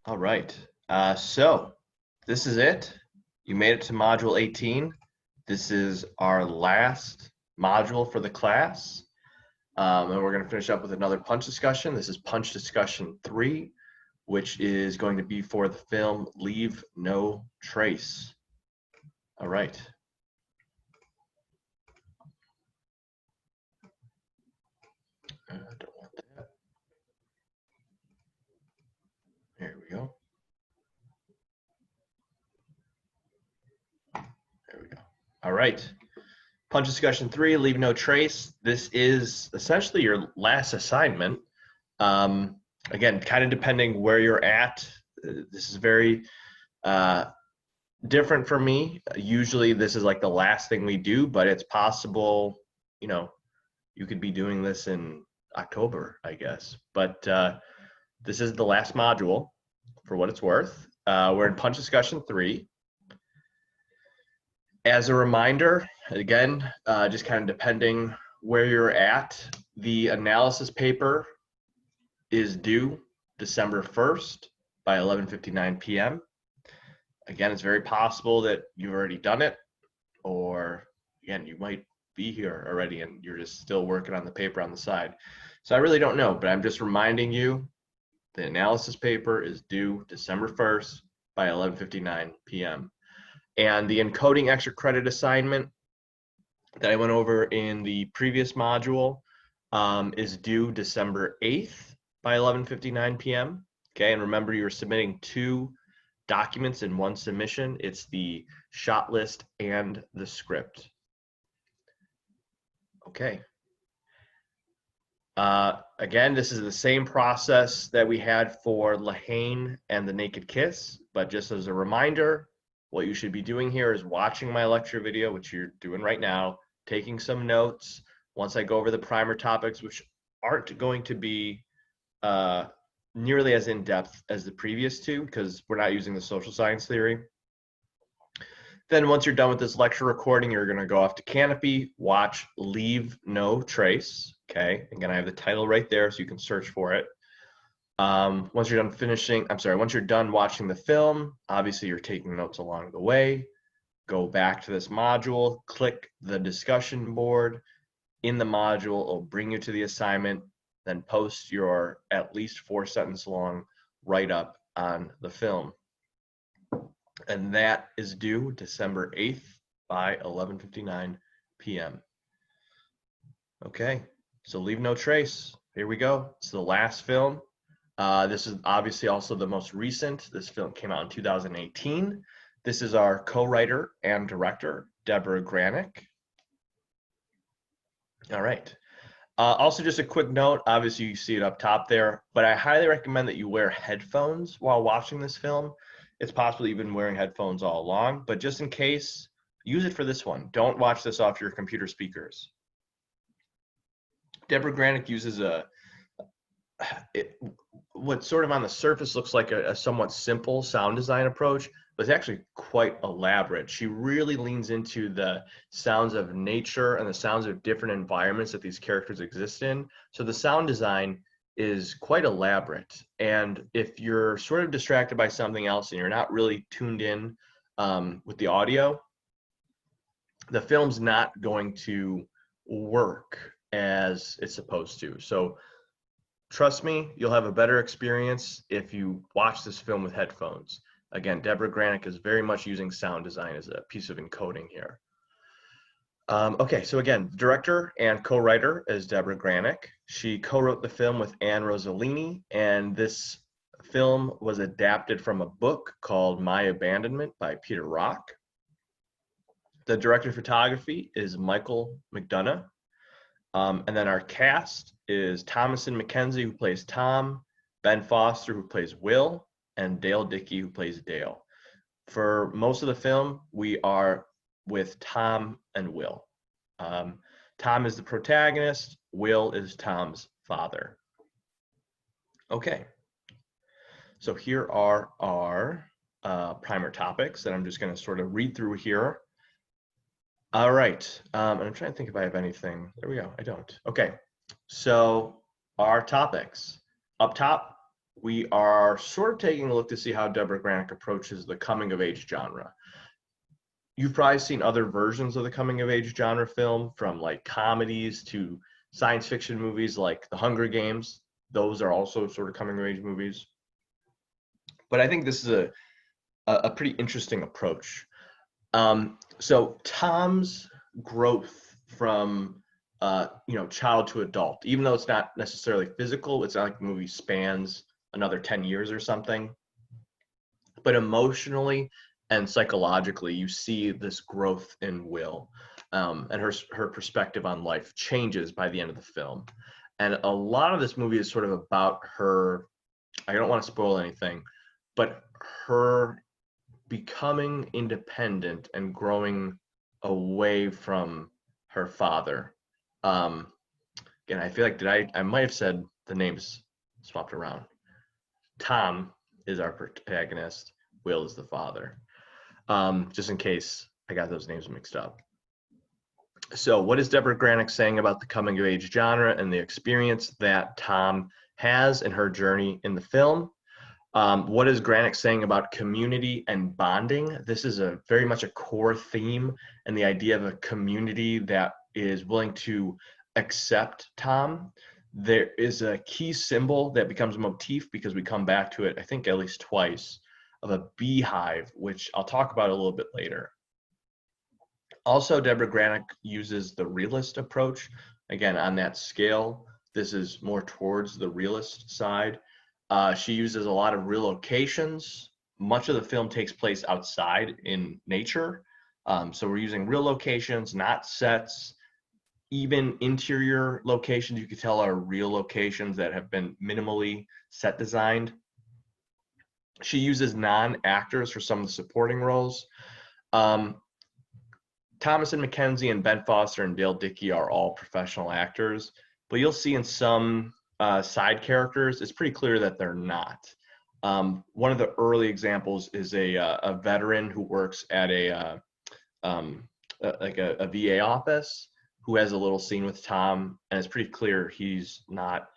All right. So this is it. You made it to module 18. This is our last module for the class. And we're going to finish up with another punch discussion. This is punch discussion 3, which is going to be for the film Leave No Trace. All right. I don't want that. Here we go. There we go. All right. Punch discussion 3, Leave No Trace. This is essentially your last assignment. Again, kind of depending where you're at. This is very different for me. Usually this is like the last thing we do, but it's possible, you could be doing this in October, I guess. But this is the last module for what it's worth. We're in punch discussion 3. As a reminder, again, just kind of depending where you're at, the analysis paper is due December 1st by 11:59 p.m. Again, it's very possible that you've already done it, or again, you might be here already and you're just still working on the paper on the side. So I really don't know, but I'm just reminding you the analysis paper is due December 1st by 11:59 p.m. And the encoding extra credit assignment that I went over in the previous module is due December 8th by 11:59 p.m. Okay, and remember you're submitting 2 documents in one submission. It's the shot list and the script. Okay. Again, this is the same process that we had for Lahane and the Naked Kiss, but just as a reminder, what you should be doing here is watching my lecture video, which you're doing right now, taking some notes. Once I go over the primer topics, which aren't going to be nearly as in-depth as the previous 2, because we're not using the social science theory. Then once you're done with this lecture recording, you're going to go off to Canopy, watch Leave No Trace. Okay, again, I have the title right there so you can search for it. Once you're done watching the film, obviously you're taking notes along the way. Go back to this module, click the discussion board. In the module, it'll bring you to the assignment, then post your at least 4-sentence long write-up on the film. And that is due December 8th by 11:59 p.m. Okay, so Leave No Trace. Here we go. It's the last film. This is obviously also the most recent. This film came out in 2018. This is our co-writer and director, Deborah Granick. All right. Also, just a quick note, obviously you see it up top there, but I highly recommend that you wear headphones while watching this film. It's possible you've been wearing headphones all along, but just in case, use it for this one. Don't watch this off your computer speakers. Deborah Granick uses what sort of on the surface looks like a somewhat simple sound design approach, but it's actually quite elaborate. She really leans into the sounds of nature and the sounds of different environments that these characters exist in. So the sound design is quite elaborate. And if you're sort of distracted by something else and you're not really tuned in with the audio, the film's not going to work as it's supposed to. So trust me, you'll have a better experience if you watch this film with headphones. Again, Deborah Granick is very much using sound design as a piece of encoding here. Okay, so again, director and co-writer is Deborah Granick. She co-wrote the film with Anne Rossellini, and this film was adapted from a book called My Abandonment by Peter Rock. The director of photography is Michael McDonough. And then our cast is Thomasin McKenzie, who plays Tom, Ben Foster, who plays Will, and Dale Dickey, who plays Dale. For most of the film, we are with Tom and Will. Tom is the protagonist. Will is Tom's father. Okay. So here are our primer topics that I'm just going to sort of read through here. All right, and I'm trying to think if I have anything. There we go, I don't. Okay, so our topics. Up top, we are sort of taking a look to see how Deborah Granick approaches the coming of age genre. You've probably seen other versions of the coming of age genre film, from like comedies to science fiction movies like The Hunger Games. Those are also sort of coming of age movies. But I think this is a pretty interesting approach. So Tom's growth from child to adult, even though it's not necessarily physical, it's not like the movie spans another 10 years or something, but emotionally and psychologically, you see this growth in Will, and her perspective on life changes by the end of the film. And a lot of this movie is sort of about her. I don't want to spoil anything, but her becoming independent and growing away from her father. Um, Again, I feel like I might have said the names swapped around. Tom is our protagonist. Will is the father. Just in case I got those names mixed up. So, what is Deborah Granick saying about the coming of age genre and the experience that Tom has in her journey in the film? What is Granick saying about community and bonding? This is a very much a core theme, and the idea of a community that is willing to accept Tom. There is a key symbol that becomes a motif because we come back to it, I think, at least twice, of a beehive, which I'll talk about a little bit later. Also, Deborah Granick uses the realist approach. Again, on that scale, this is more towards the realist side. She uses a lot of real locations. Much of the film takes place outside in nature. So we're using real locations, not sets. Even interior locations, you could tell, are real locations that have been minimally set designed. She uses non-actors for some of the supporting roles. Thomasin McKenzie and Ben Foster and Dale Dickey are all professional actors, but you'll see in some side characters, it's pretty clear that they're not. One of the early examples is a veteran who works at a VA office, who has a little scene with Tom, and it's pretty clear he's not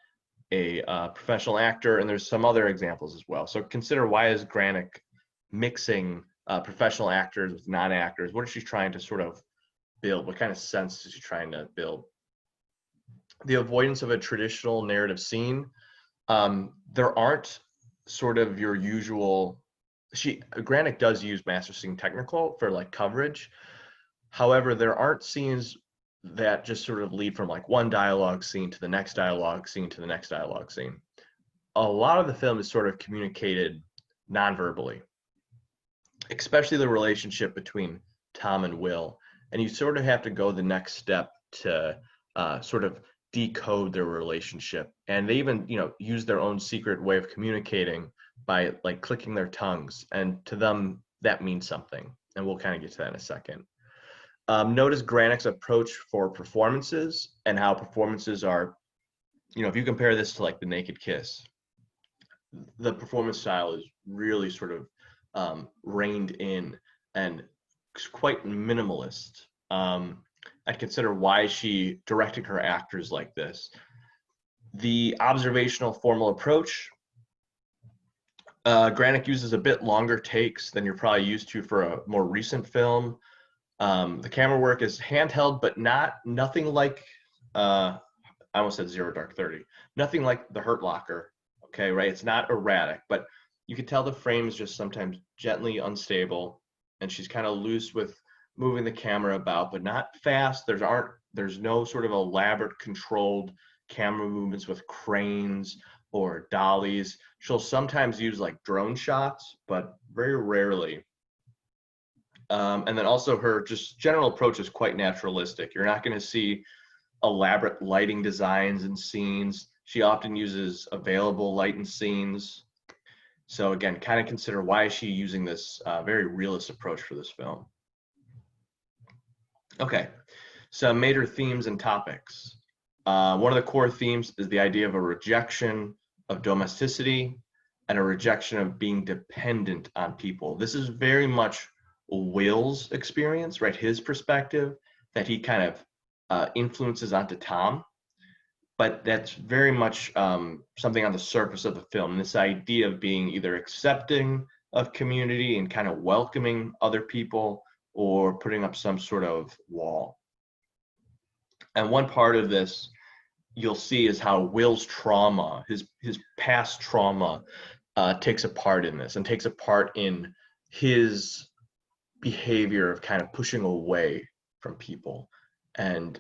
a professional actor. And there's some other examples as well. So consider, why is Granick mixing professional actors with non-actors? What is she trying to sort of build? What kind of sense is she trying to build? The avoidance of a traditional narrative scene. There aren't sort of your usual. Granick does use Master Scene Technical for like coverage. However, there aren't scenes that just sort of lead from like one dialogue scene to the next dialogue scene to the next dialogue scene. A lot of the film is sort of communicated non-verbally, especially the relationship between Tom and Will. And you sort of have to go the next step to sort of decode their relationship. And they even, use their own secret way of communicating by like clicking their tongues. And to them, that means something. And we'll kind of get to that in a second. Notice Granick's approach for performances and how performances are, if you compare this to like The Naked Kiss, the performance style is really sort of reined in and quite minimalist. I'd consider why she directing her actors like this. The observational formal approach, Granick uses a bit longer takes than you're probably used to for a more recent film. The camera work is handheld, but nothing like, I almost said Zero Dark 30, nothing like The Hurt Locker. Okay, right? It's not erratic, but you could tell the frame is just sometimes gently unstable, and she's kind of loose with moving the camera about, but not fast. There's no sort of elaborate controlled camera movements with cranes or dollies. She'll sometimes use like drone shots, but very rarely. And then also her just general approach is quite naturalistic. You're not going to see elaborate lighting designs and scenes. She often uses available light and scenes. So again, kind of consider, why is she using this very realist approach for this film? Okay, some major themes and topics. One of the core themes is the idea of a rejection of domesticity and a rejection of being dependent on people. This is very much Will's experience, right? His perspective that he kind of influences onto Tom. but that's very much something on the surface of the film. This idea of being either accepting of community and kind of welcoming other people, or putting up some sort of wall. And one part of this you'll see is how Will's trauma, his past trauma, takes a part in this, and takes a part in his behavior of kind of pushing away from people. And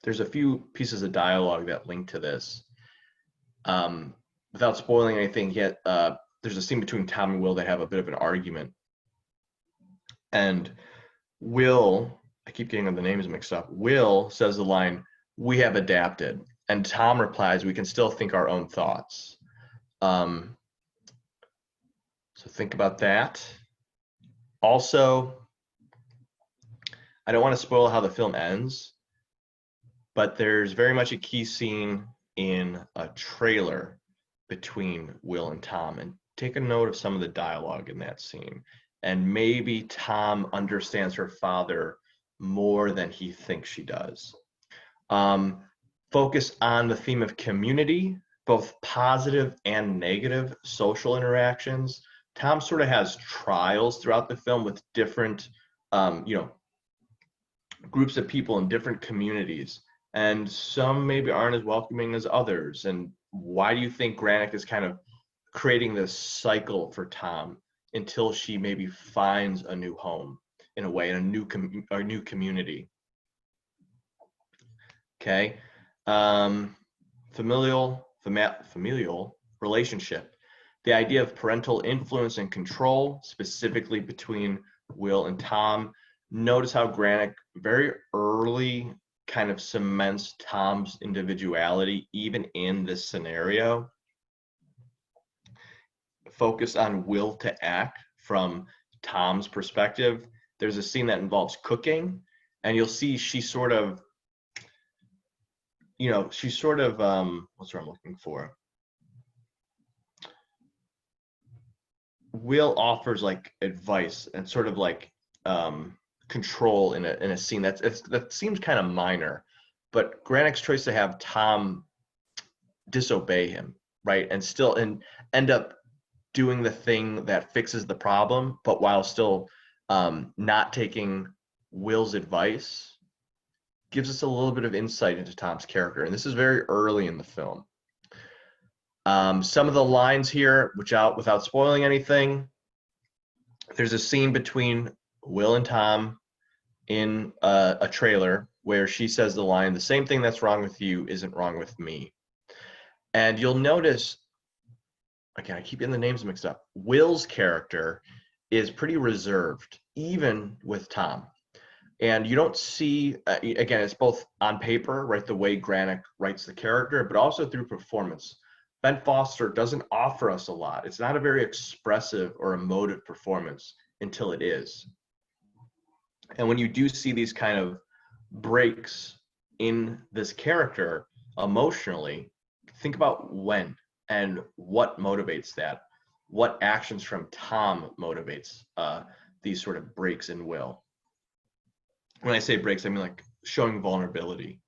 there's a few pieces of dialogue that link to this. Without spoiling anything yet, there's a scene between Tom and Will that have a bit of an argument. And Will, I keep getting the names mixed up, Will says the line, "We have adapted." And Tom replies, "We can still think our own thoughts." So think about that. Also, I don't want to spoil how the film ends, but there's very much a key scene in a trailer between Will and Tom. And take a note of some of the dialogue in that scene. And maybe Tom understands her father more than he thinks she does. Focus on the theme of community, both positive and negative social interactions. Tom sort of has trials throughout the film with different, groups of people in different communities, and some maybe aren't as welcoming as others. And why do you think Granick is kind of creating this cycle for Tom until she maybe finds a new home, in a way, in a new community? Okay. Familial relationship. The idea of parental influence and control, specifically between Will and Tom. Notice how Granick very early kind of cements Tom's individuality, even in this scenario. Focus on will to act from Tom's perspective. There's a scene that involves cooking, and you'll see she sort of, what's what I'm looking for? Will offers like advice and sort of like control in a scene that seems kind of minor, but Granick's choice to have Tom disobey him, right, and still end up doing the thing that fixes the problem, but while still not taking Will's advice, gives us a little bit of insight into Tom's character. And this is very early in the film. Some of the lines here, without spoiling anything, there's a scene between Will and Tom in a trailer where she says the line, "The same thing that's wrong with you isn't wrong with me." And you'll notice, again, I keep getting the names mixed up, Will's character is pretty reserved, even with Tom. And you don't see, again, it's both on paper, right, the way Granick writes the character, but also through performance. Ben Foster doesn't offer us a lot. It's not a very expressive or emotive performance until it is. And when you do see these kind of breaks in this character emotionally, think about when and what motivates that. What actions from Tom motivates these sort of breaks in Will? When I say breaks, I mean like showing vulnerability.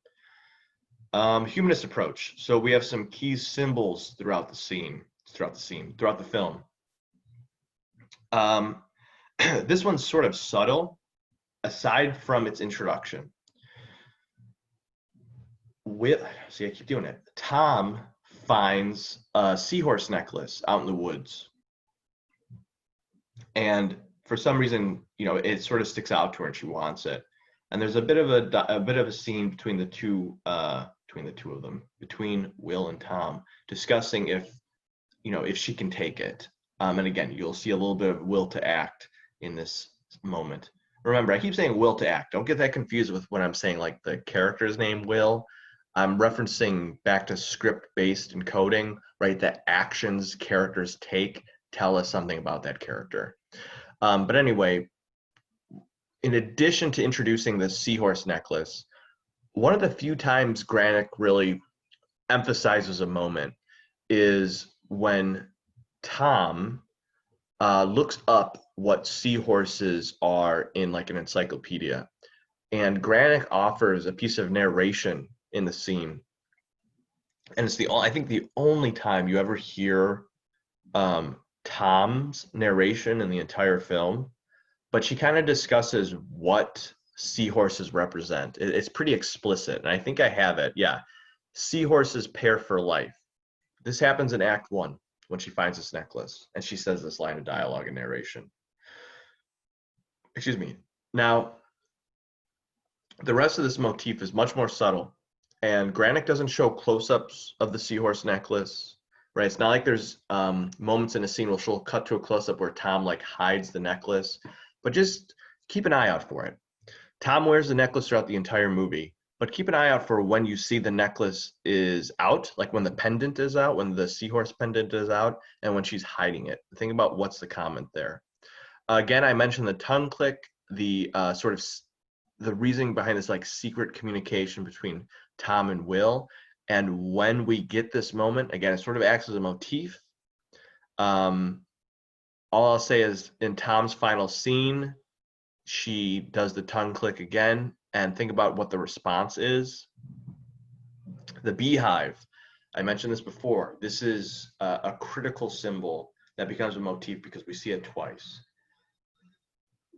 Humanist approach. So we have some key symbols throughout the film. This one's sort of subtle, aside from its introduction. I keep doing it. Tom finds a seahorse necklace out in the woods, and for some reason, it sort of sticks out to her, and she wants it. And there's a bit of a scene between the two of them, between Will and Tom, discussing if she can take it. And again, you'll see a little bit of will to act in this moment. Remember, I keep saying will to act. Don't get that confused with when I'm saying like the character's name Will. I'm referencing back to script-based encoding, right? That actions characters take tell us something about that character. But anyway, in addition to introducing the seahorse necklace, one of the few times Granick really emphasizes a moment is when Tom looks up what seahorses are in like an encyclopedia. And Granick offers a piece of narration in the scene. And it's I think the only time you ever hear Tom's narration in the entire film, but she kind of discusses what seahorses represent. It's pretty explicit, and I think I have it. Yeah, seahorses pair for life. This happens in Act 1 when she finds this necklace, and she says this line of dialogue and narration. Excuse me. Now, the rest of this motif is much more subtle, and Granick doesn't show close-ups of the seahorse necklace, right? It's not like there's moments in a scene where she'll cut to a close-up where Tom like hides the necklace, but just keep an eye out for it. Tom wears the necklace throughout the entire movie, but keep an eye out for when you see the necklace is out, like when the pendant is out, when the seahorse pendant is out, and when she's hiding it. Think about what's the comment there. Again, I mentioned the tongue click, the sort of the reasoning behind this like secret communication between Tom and Will. And when we get this moment, again, it sort of acts as a motif. All I'll say is in Tom's final scene, she does the tongue click again, and think about what the response is. The beehive, I mentioned this before. This is a critical symbol that becomes a motif because we see it twice.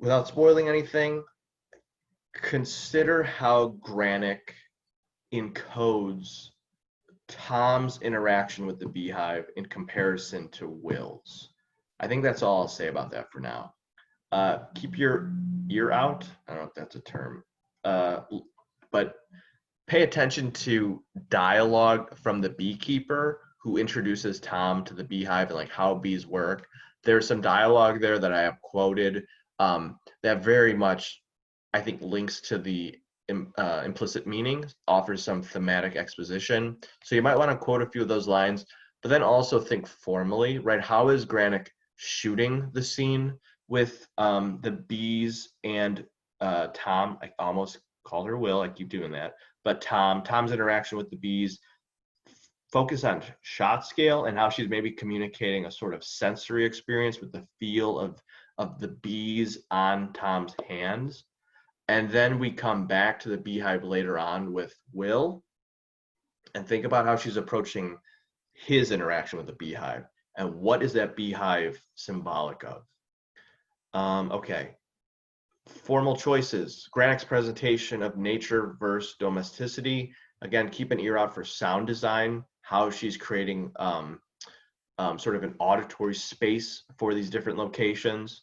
Without spoiling anything, consider how Granick encodes Tom's interaction with the beehive in comparison to Will's. I think that's all I'll say about that for now. Keep your ear out. I don't know if that's a term, but pay attention to dialogue from the beekeeper who introduces Tom to the beehive and like how bees work. There's some dialogue there that I have quoted that very much, I think, links to the implicit meaning, offers some thematic exposition. So you might want to quote a few of those lines, but then also think formally, right? How is Granick shooting the scene with the bees and Tom? I almost called her Will. I keep doing that. But Tom's interaction with the bees, focus on shot scale and how she's maybe communicating a sort of sensory experience with the feel of the bees on Tom's hands. And then we come back to the beehive later on with Will and think about how she's approaching his interaction with the beehive and what is that beehive symbolic of. Okay, formal choices. Granick's presentation of nature versus domesticity. Again, keep an ear out for sound design, how she's creating sort of an auditory space for these different locations,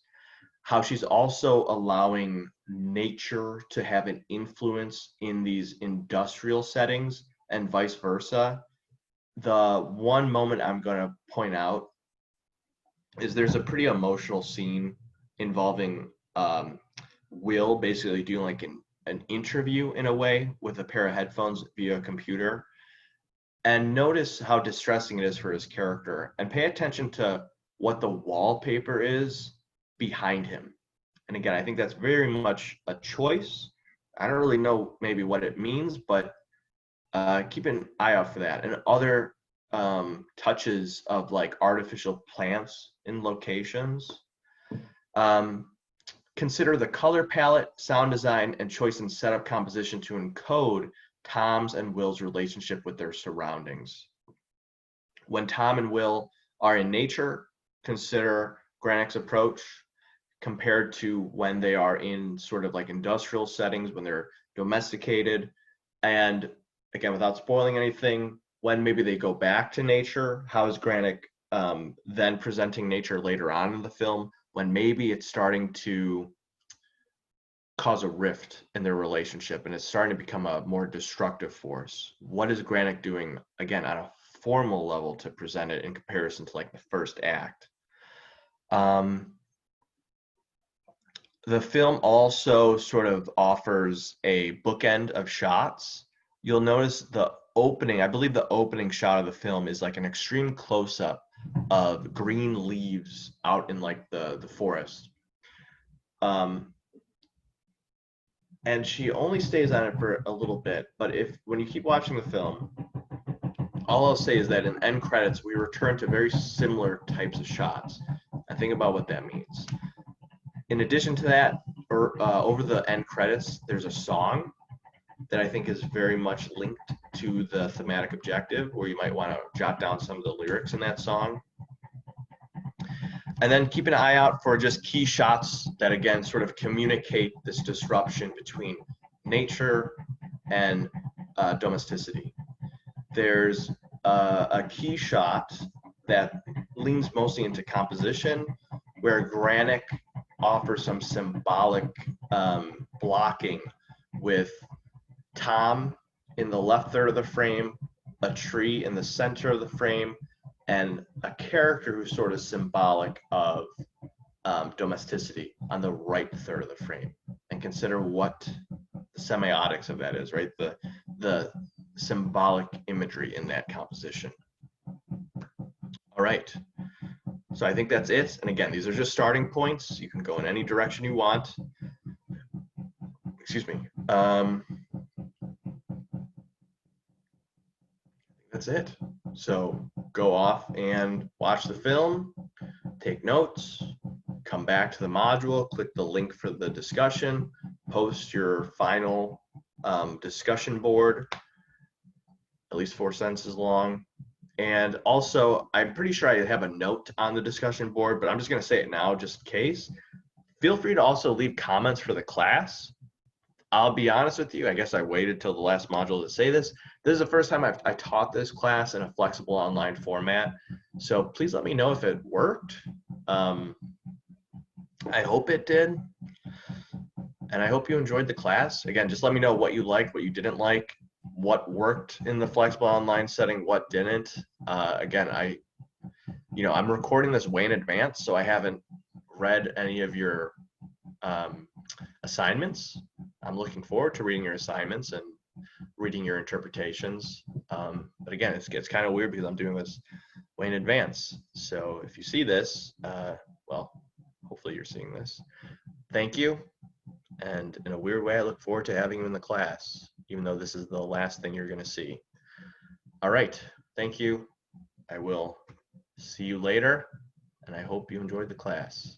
how she's also allowing nature to have an influence in these industrial settings and vice versa. The one moment I'm going to point out is there's a pretty emotional scene involving Will basically doing like an interview in a way with a pair of headphones via a computer. And notice how distressing it is for his character, and pay attention to what the wallpaper is behind him. And again, I think that's very much a choice. I don't really know maybe what it means, but keep an eye out for that. And other touches of like artificial plants in locations. Consider the color palette, sound design, and choice in setup composition to encode Tom's and Will's relationship with their surroundings. When Tom and Will are in nature, consider Granick's approach compared to when they are in sort of like industrial settings, when they're domesticated. And again, without spoiling anything, when maybe they go back to nature, how is Granick then presenting nature later on in the film, when maybe it's starting to cause a rift in their relationship and it's starting to become a more destructive force? What is Granick doing, again, on a formal level to present it in comparison to like the first act? The film also sort of offers a bookend of shots. You'll notice the opening, I believe the opening shot of the film is like an extreme close-up of green leaves out in like the forest. And she only stays on it for a little bit, but when you keep watching the film, all I'll say is that in end credits, we return to very similar types of shots. And think about what that means. In addition to that, over the end credits, there's a song that I think is very much linked to the thematic objective, where you might want to jot down some of the lyrics in that song. And then keep an eye out for just key shots that, again, sort of communicate this disruption between nature and domesticity. There's a key shot that leans mostly into composition, where Granick offers some symbolic blocking with Tom in the left third of the frame, a tree in the center of the frame, and a character who's sort of symbolic of domesticity on the right third of the frame. And consider what the semiotics of that is, right? The symbolic imagery in that composition. All right. So I think that's it. And again, these are just starting points. You can go in any direction you want. Excuse me. That's it. So go off and watch the film, take notes, come back to the module, click the link for the discussion, post your final discussion board, at least 4 sentences long. And also, I'm pretty sure I have a note on the discussion board, but I'm just going to say it now just in case. Feel free to also leave comments for the class. I'll be honest with you, I guess I waited till the last module to say this. This is the first time I taught this class in a flexible online format. So please let me know if it worked. I hope it did. And I hope you enjoyed the class. Again, just let me know what you liked, what you didn't like, what worked in the flexible online setting, what didn't. Again, I'm recording this way in advance, so I haven't read any of your assignments. I'm looking forward to reading your assignments and reading your interpretations. But again, it's kind of weird because I'm doing this way in advance. So if you see this, well, hopefully you're seeing this. Thank you. And in a weird way, I look forward to having you in the class, even though this is the last thing you're going to see. All right. Thank you. I will see you later, and I hope you enjoyed the class.